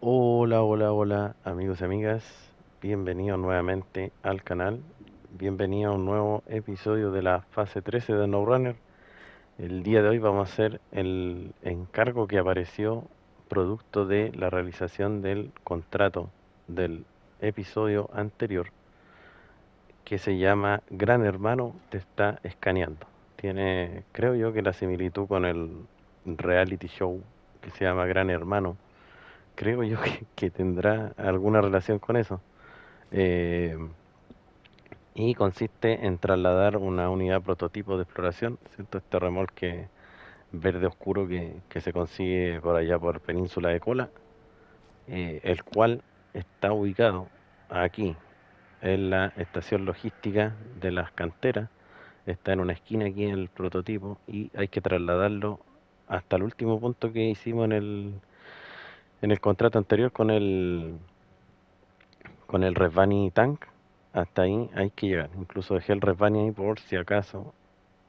Hola, hola, hola, amigos y amigas. Bienvenidos nuevamente al canal. Bienvenido a un nuevo episodio de la fase 13 de SnowRunner. El día de hoy vamos a hacer el encargo que apareció producto de la realización del contrato del episodio anterior, que se llama Gran Hermano te está escaneando. Tiene, creo yo, que la similitud con el reality show que se llama Gran Hermano. Creo yo que tendrá alguna relación con eso. Eh, y consiste en trasladar una unidad prototipo de exploración, ¿cierto? Este remolque verde oscuro que se consigue por allá por Península de Kola, el cual está ubicado aquí en la estación logística de las canteras. Está en una esquina aquí en el prototipo y hay que trasladarlo hasta el último punto que hicimos en el contrato anterior con el Resvani Tank. Hasta ahí hay que llegar. Incluso dejé el Resvani ahí por si acaso.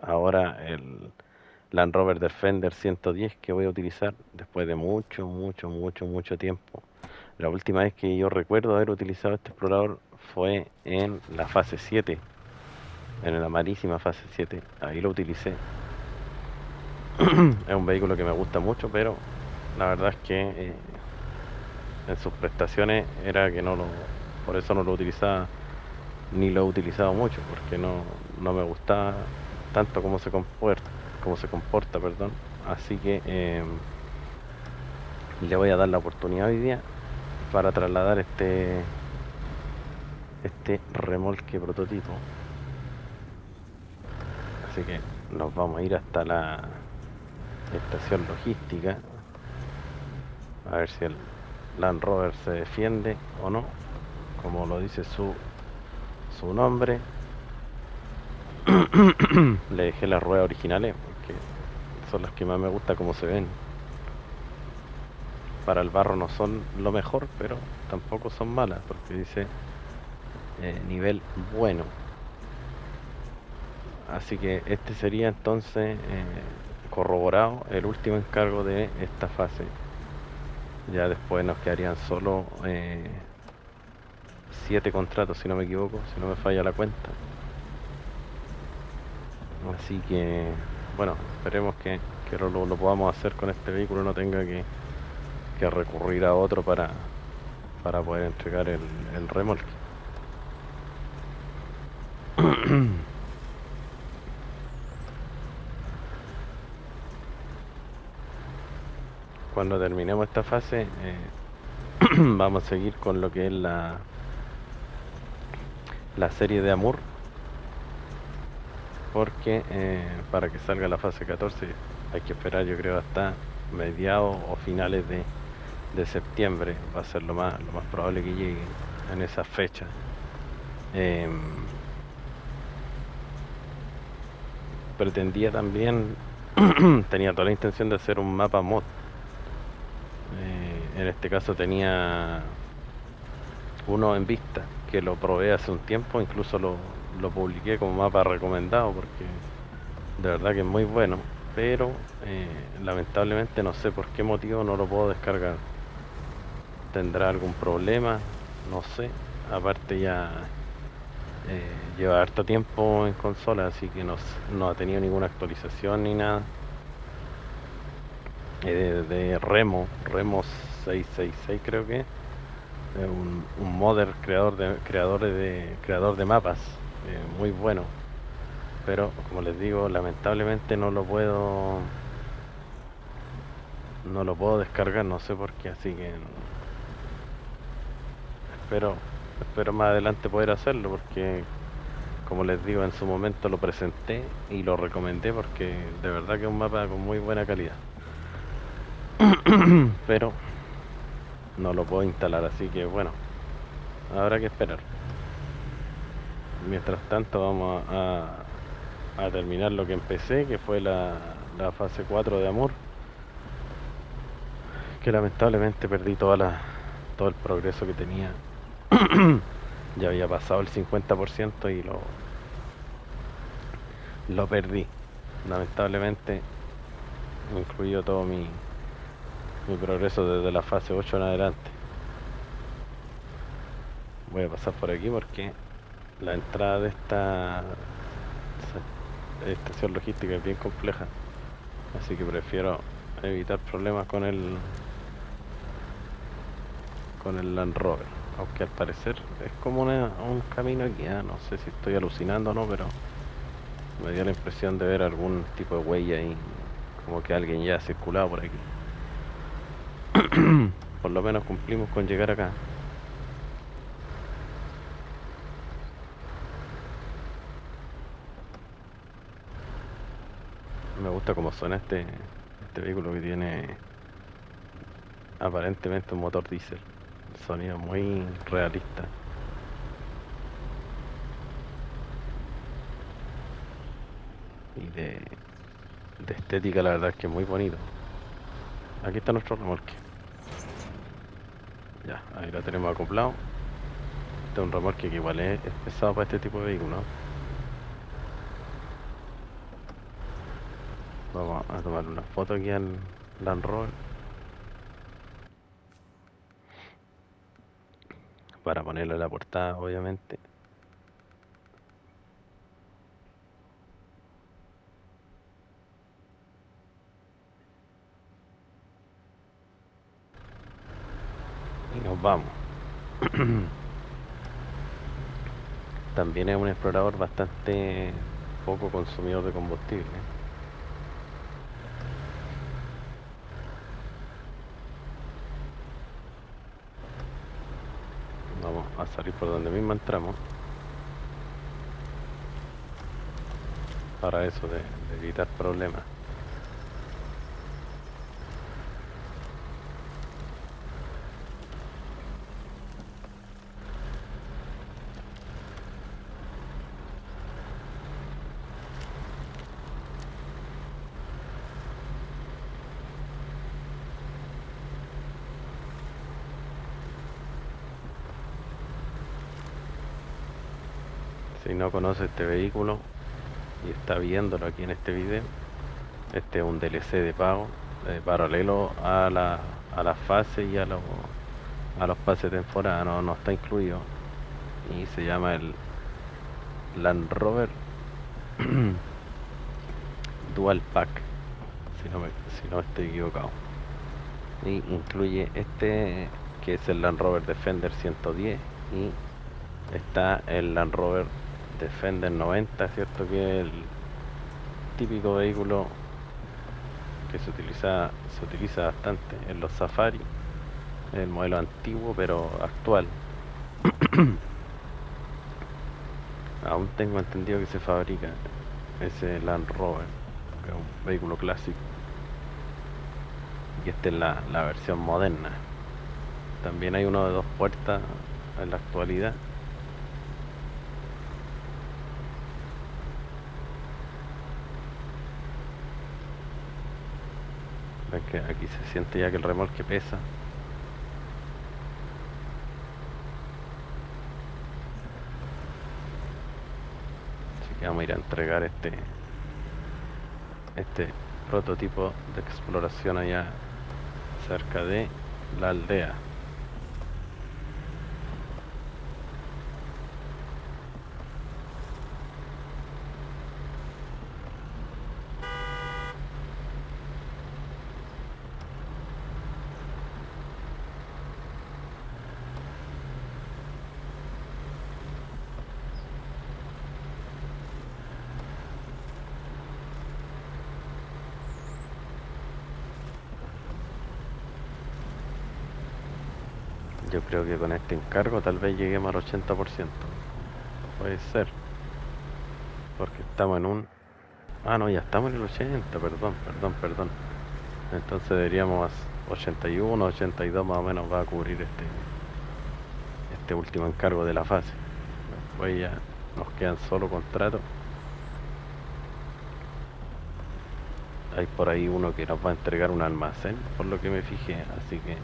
Ahora el Land Rover Defender 110 que voy a utilizar después de mucho, mucho, mucho, mucho tiempo. La última vez que yo recuerdo haber utilizado este explorador fue en la fase 7, en la malísima fase 7. Ahí lo utilicé. Es un vehículo que me gusta mucho, pero la verdad es que en sus prestaciones era que no lo, por eso no lo utilizaba ni lo he utilizado mucho porque no me gusta tanto cómo se comporta, perdón. Así que le voy a dar la oportunidad hoy día para trasladar este remolque prototipo. Así que nos vamos a ir hasta la estación logística a ver si el Land Rover se defiende o no, como lo dice su nombre. Le dejé las ruedas originales porque son las que más me gusta como se ven. Para el barro no son lo mejor, pero tampoco son malas porque dice nivel bueno. Así que este sería entonces corroborado el último encargo de esta fase. Ya después nos quedarían solo 7 contratos, si no me equivoco, si no me falla la cuenta. Así que, bueno, esperemos que lo podamos hacer con este vehículo, no tenga que recurrir a otro para poder entregar el remolque. Cuando terminemos esta fase, vamos a seguir con lo que es la serie de Amur, porque para que salga la fase 14 hay que esperar, yo creo, hasta mediados o finales de septiembre. Va a ser lo más probable que llegue en esa fecha. Pretendía también, tenía toda la intención de hacer un mapa mod. En este caso tenía uno en vista, que lo probé hace un tiempo, incluso lo publiqué como mapa recomendado porque de verdad que es muy bueno, pero lamentablemente no sé por qué motivo no lo puedo descargar. ¿Tendrá algún problema? No sé. Aparte ya lleva harto tiempo en consola, así que no ha tenido ninguna actualización ni nada. De Remo 666 creo que es un modder creador de mapas, muy bueno, pero como les digo, lamentablemente no lo puedo descargar, no sé por qué, así que espero espero más adelante poder hacerlo porque como les digo, en su momento lo presenté y lo recomendé porque de verdad que es un mapa con muy buena calidad. Pero no lo puedo instalar, así que bueno, habrá que esperar. Mientras tanto vamos a terminar lo que empecé, que fue la fase 4 de Amor, que lamentablemente perdí todo el progreso que tenía. Ya había pasado el 50% y lo perdí. Lamentablemente, incluido todo mi progreso desde la fase 8 en adelante. voy a pasar por aquí porque la entrada de esta estación logística es bien compleja, así que prefiero evitar problemas con el Land Rover, aunque al parecer es como un camino aquí, no sé si estoy alucinando o no, pero me dio la impresión de ver algún tipo de huella ahí, como que alguien ya ha circulado por aquí. Por lo menos cumplimos con llegar acá. Me gusta cómo suena este vehículo que tiene aparentemente un motor diésel. Sonido muy realista. Y de estética la verdad es que es muy bonito. Aquí está nuestro remolque. Ya, ahí lo tenemos acoplado. Este es un remolque que igual es pesado para este tipo de vehículo. Vamos a tomar una foto aquí al Land Rover para ponerle en la portada, obviamente. Y nos vamos. También es un explorador bastante poco consumidor de combustible. Vamos a salir por donde mismo entramos. Para eso, de evitar problemas. Si no conoce este vehículo y está viéndolo aquí en este video, este es un DLC de pago, paralelo a las fases y a los pases de temporada, no está incluido. Y se llama el Land Rover Dual Pack, si no estoy equivocado. Y incluye este, que es el Land Rover Defender 110, y está el Land Rover Defender 90, ¿cierto? Que es el típico vehículo que se utiliza bastante en los Safari, el modelo antiguo pero actual. Aún tengo entendido que se fabrica ese Land Rover, que es un vehículo clásico, y esta es la versión moderna. También hay uno de 2 puertas en la actualidad. Ven que aquí se siente ya que el remolque pesa. Así que vamos a ir a entregar este prototipo de exploración allá cerca de la aldea. Yo creo que con este encargo tal vez lleguemos al 80%. Puede ser. Porque estamos en un... Ah, no, ya estamos en el 80, perdón. Entonces deberíamos 81, 82 más o menos va a cubrir este último encargo de la fase. Después ya nos quedan solo contratos. Hay por ahí uno que nos va a entregar un almacén, por lo que me fijé, así que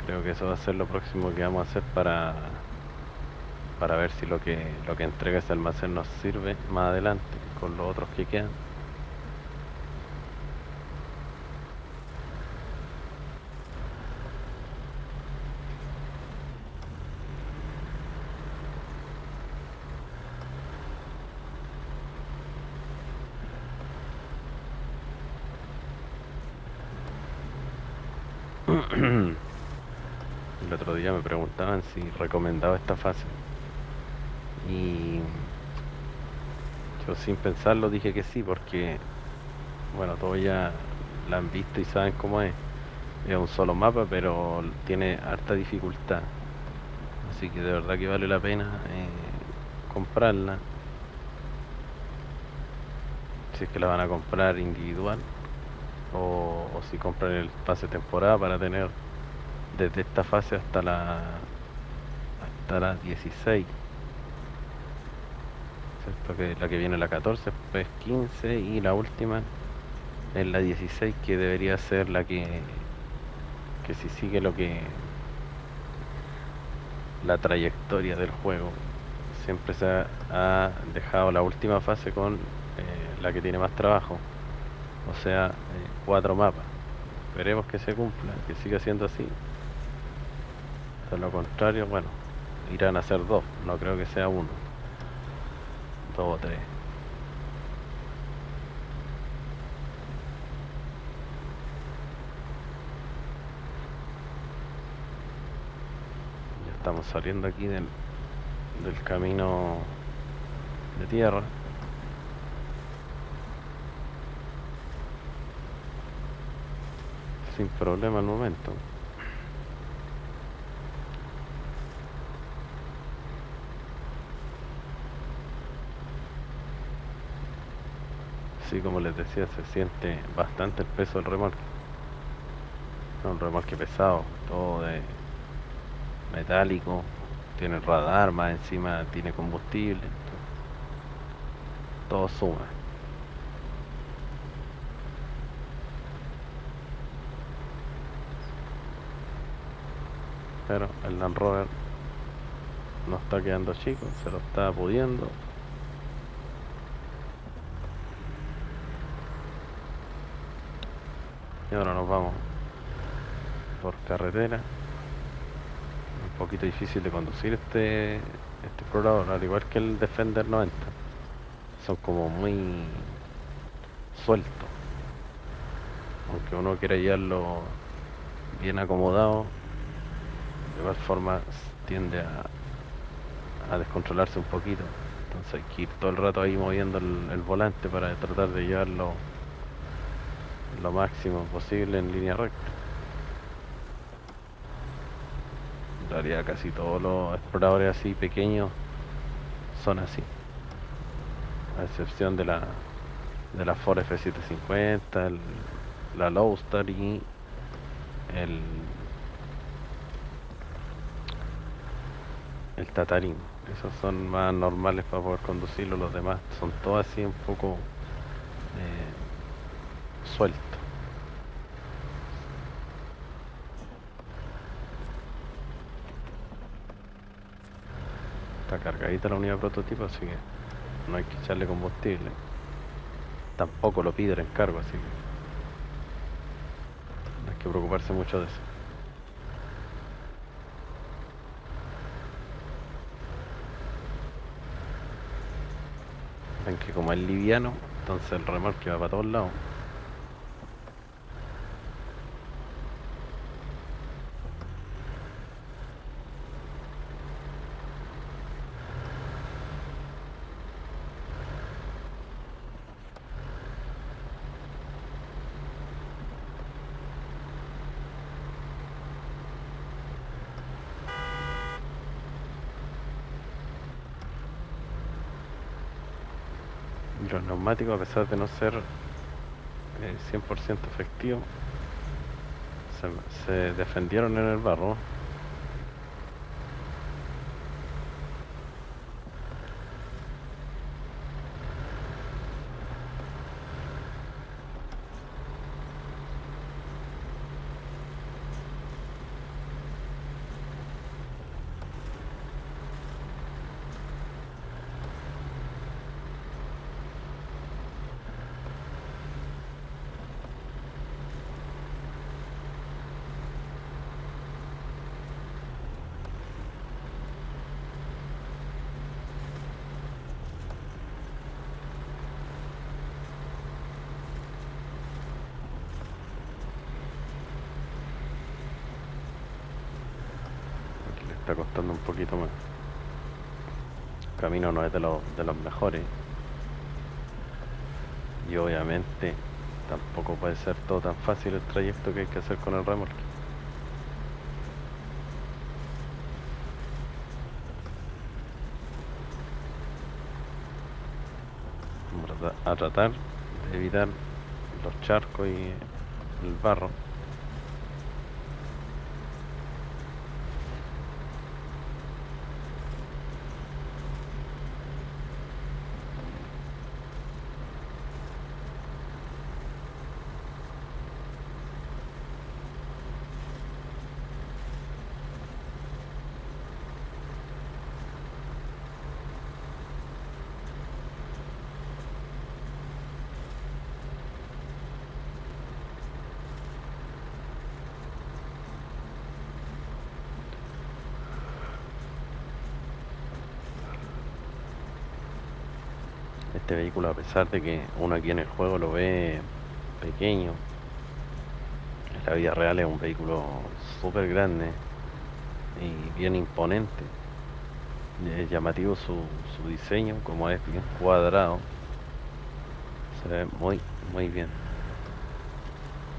creo que eso va a ser lo próximo que vamos a hacer para ver si lo que entrega ese almacén nos sirve más adelante con los otros que quedan. El otro día me preguntaban si recomendaba esta fase y yo sin pensarlo dije que sí porque, bueno, todos ya la han visto y saben cómo es. Es un solo mapa, pero tiene harta dificultad. Así que de verdad que vale la pena comprarla. Si es que la van a comprar individual o si compran el pase temporada para tener desde esta fase hasta la 16. ¿Cierto? Que la que viene la 14, después 15 y la última es la 16, que debería ser la que si sigue la trayectoria del juego. Siempre ha dejado la última fase con la que tiene más trabajo, o sea, 4 mapas. Esperemos que se cumpla, que siga siendo así. De lo contrario, bueno, irán a ser 2, no creo que sea 1, 2 o 3. Ya estamos saliendo aquí del camino de tierra. Sin problema al momento. Sí, como les decía, se siente bastante el peso del remolque. Es un remolque pesado, todo de metálico, tiene radar, más encima tiene combustible, todo suma. Pero el Land Rover no está quedando chico, se lo está pudiendo. Y ahora nos vamos por carretera. Un poquito difícil de conducir este explorador, al igual que el Defender 90. Son como muy sueltos. Aunque uno quiera llevarlo bien acomodado, de igual forma tiende a descontrolarse un poquito. Entonces hay que ir todo el rato ahí moviendo el volante para tratar de llevarlo lo máximo posible en línea recta. En realidad casi todos los exploradores así pequeños son así, a excepción de la Ford F750, la Lowstar y el, el Tatarin. Esos son más normales para poder conducirlo, los demás son todos así un poco sueltos. Está cargadita la unidad prototipo, así que no hay que echarle combustible. Tampoco lo pide el encargo, así que no hay que preocuparse mucho de eso. Ven que como es liviano, entonces el remolque va para todos lados. Y los neumáticos, a pesar de no ser 100% efectivos, se defendieron en el barro. está costando un poquito más. El camino no es de los mejores y obviamente tampoco puede ser todo tan fácil el trayecto que hay que hacer con el remolque. Vamos a tratar de evitar los charcos y el barro. Este vehículo, a pesar de que uno aquí en el juego lo ve pequeño, en la vida real es un vehículo súper grande y bien imponente. Es llamativo su diseño, como es bien cuadrado, se ve muy bien.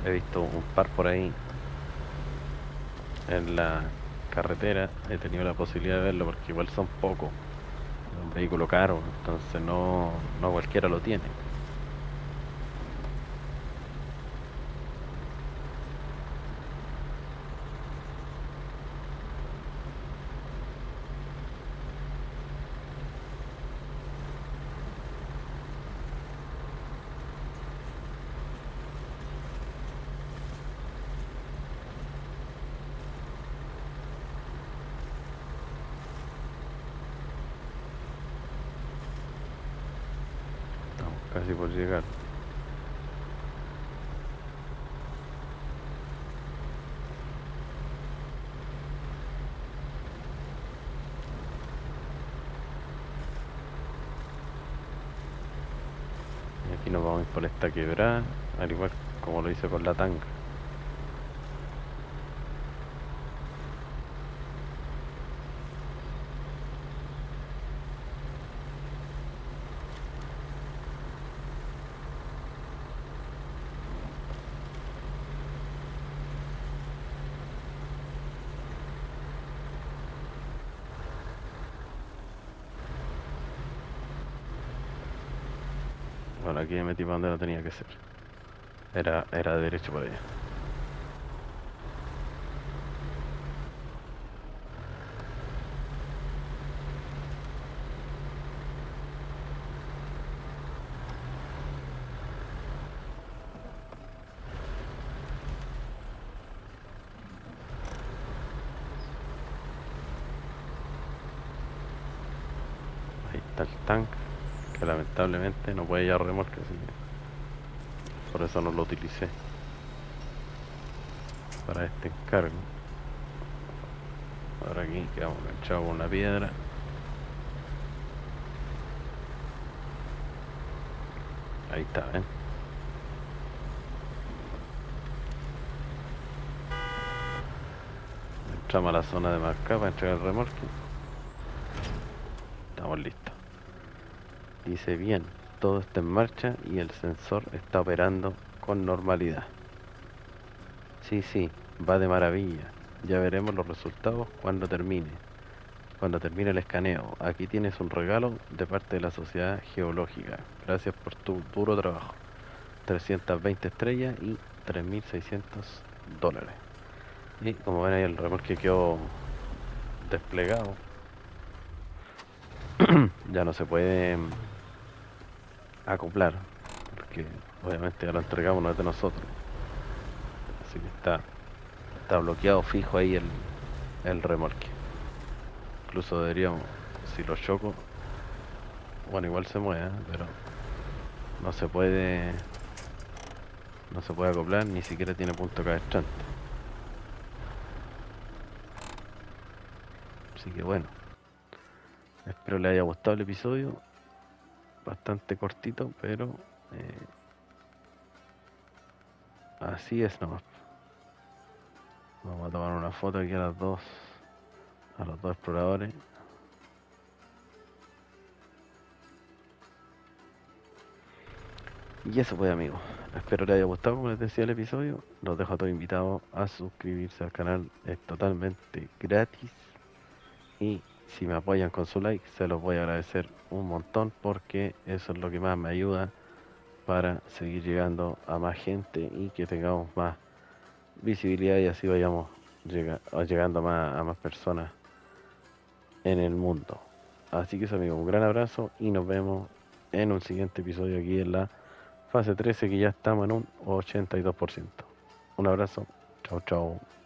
He visto un par por ahí en la carretera, he tenido la posibilidad de verlo porque igual son pocos. Es un vehículo caro, entonces no cualquiera lo tiene. Estamos casi por llegar. Y aquí nos vamos a ir por esta quebrada, al igual como lo hice con la tanga. Bueno, aquí me metí para donde no tenía que ser. Era derecho para allá. Ahí está el tanque, que lamentablemente no puede llevar remolque, así que por eso no lo utilicé para este encargo. Ahora aquí quedamos enganchados con una piedra. Ahí está, ¿ven? Entramos a la zona de marca para entregar el remolque. Estamos listos. Dice bien, todo está en marcha y el sensor está operando con normalidad. Sí, va de maravilla. Ya veremos los resultados cuando termine. Cuando termine el escaneo. Aquí tienes un regalo de parte de la Sociedad Geológica. Gracias por tu duro trabajo. 320 estrellas y 3.600 dólares. Y como ven ahí el remolque quedó desplegado. Ya no se puede acoplar. Porque obviamente ya lo entregamos, no es de nosotros. Así que está bloqueado fijo ahí el remolque. Incluso deberíamos, si lo choco, bueno, igual se mueve, ¿eh? Pero no se puede, no se puede acoplar, ni siquiera tiene punto cabestrante. Así que bueno, espero les haya gustado el episodio, bastante cortito, pero así es nomás. Vamos a tomar una foto aquí a las 2, a los dos exploradores. Y eso pues amigos, espero les haya gustado como les decía el episodio. Los dejo a todos invitados a suscribirse al canal, es totalmente gratis. Y si me apoyan con su like, se los voy a agradecer un montón porque eso es lo que más me ayuda para seguir llegando a más gente y que tengamos más visibilidad y así vayamos llegando a más personas en el mundo. Así que eso amigos, un gran abrazo y nos vemos en un siguiente episodio aquí en la fase 13 que ya estamos en un 82%. Un abrazo, chao chao.